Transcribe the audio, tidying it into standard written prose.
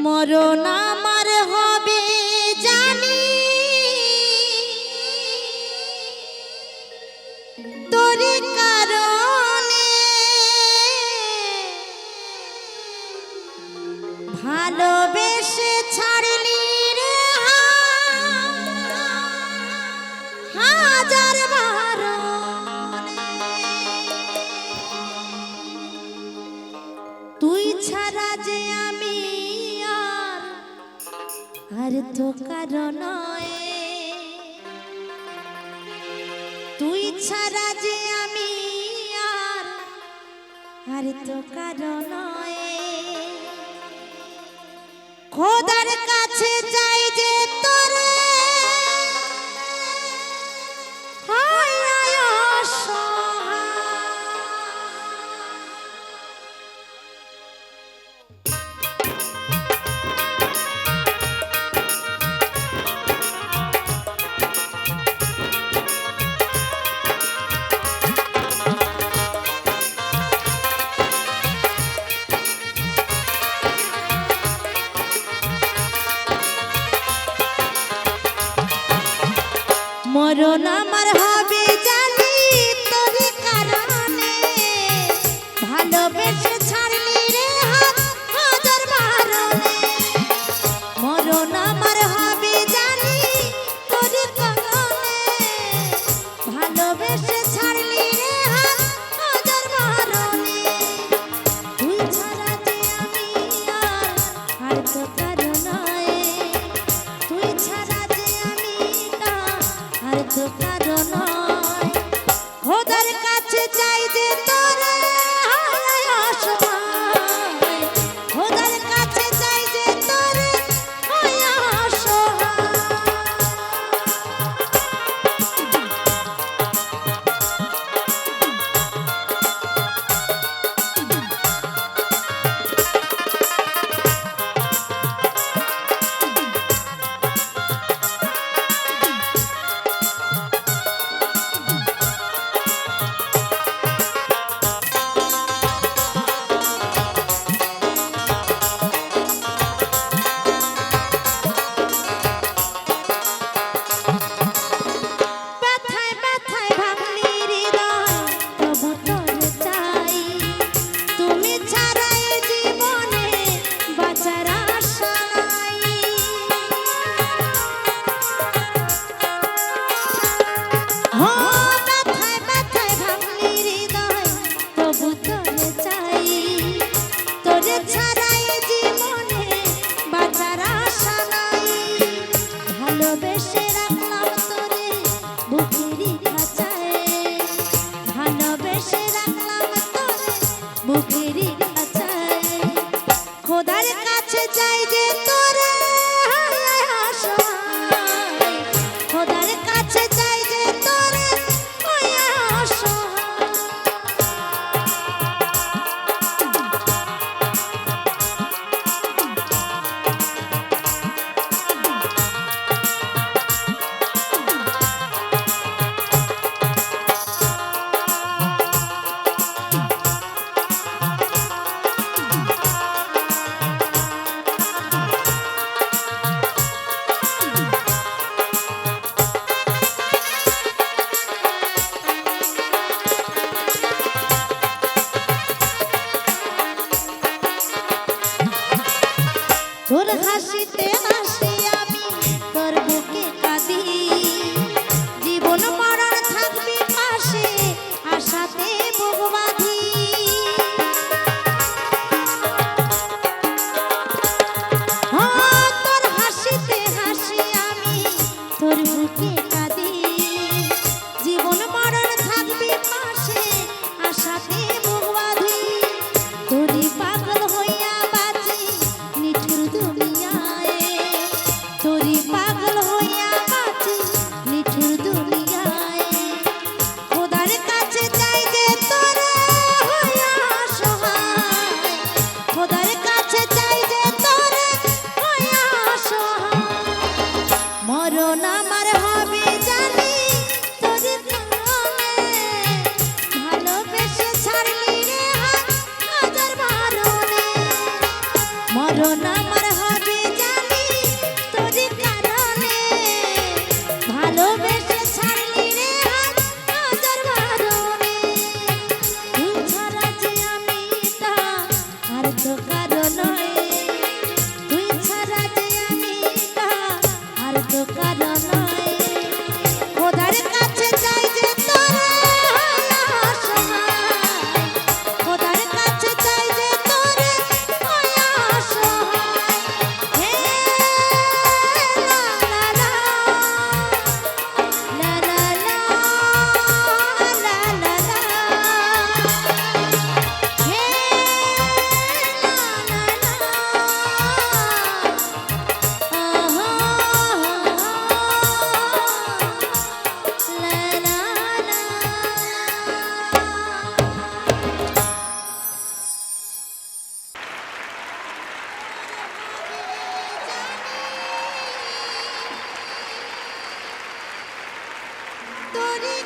মরণ আমার হবে জানি, তোর কারণে ভালোবেসে ছাড়লি রে হাজার বারণে। তুই ছাড়া যে আমি আর তো কারো নয়, তুই ছাড়া যে আমি আর তো কারো নয়। খোদার কাছে চাই যে তোরে মরণ আমার হবে জানি, তোর কারণে ভালোবেসে ছাড়লি রে হাজার বারণে। মরণ আমার হবে জানি, তোর কারণে ভালোবেসে ছাড়লি রে হাজার বারণে। তুই ছাড়া যে আমি আর তো কারো নয়, তুই ছাড়া যে আমি আর তো কারো নয়। খোদার কাছে চাই যে তোরে অসহায়, খোদার কাছে চাই যে তোরে অসহায়। ভালোবেসে রাখলাম তোরে বুকেরই খাঁচায়, ভালোবেসে রাখলাম তোরে বুকেরই খাঁচায়। খোদার কাছে চাই যে তোরে অসহায়, খোদার কাছে চাই যে তোরে অসহায়। তোর হাসিতে হাসি আমি তোর বুকে কাঁদি, জীবন মরণ থাকবি পাশে আশাতে বুক বাঁধি। তোর হাসিতে হাসি আমি তোর বুকে কাঁদি, জীবন মরণ থাকবি পাশে আশাতে বুক বাঁধি। তোরই পাগল হইয়া বাঁচি নিঠুর দুনিয়ায়, তোরে